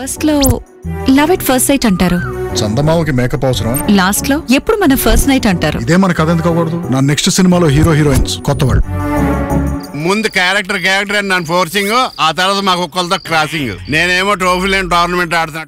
First లో love at first sight అంటారు, చందమామకి makeup అవసరం, లాస్ట్ లో ఎప్పుడు మన ఫస్ట్ నైట్ అంటారు. ఇదే మన కథ ఎందుకు అవ్వకూడదు? నా నెక్స్ట్ సినిమాలో హీరో హీరోయిన్స్ కొత్త వాళ్ళు. ముందు క్యారెక్టర్ అని నన్ను ఫోర్సింగ్, ఆ తర్వాత మాకు ఒక్కరితో క్రాసింగ్. నేనేమో ట్రోఫీ లేని టోర్నమెంట్ ఆడుతున్నా.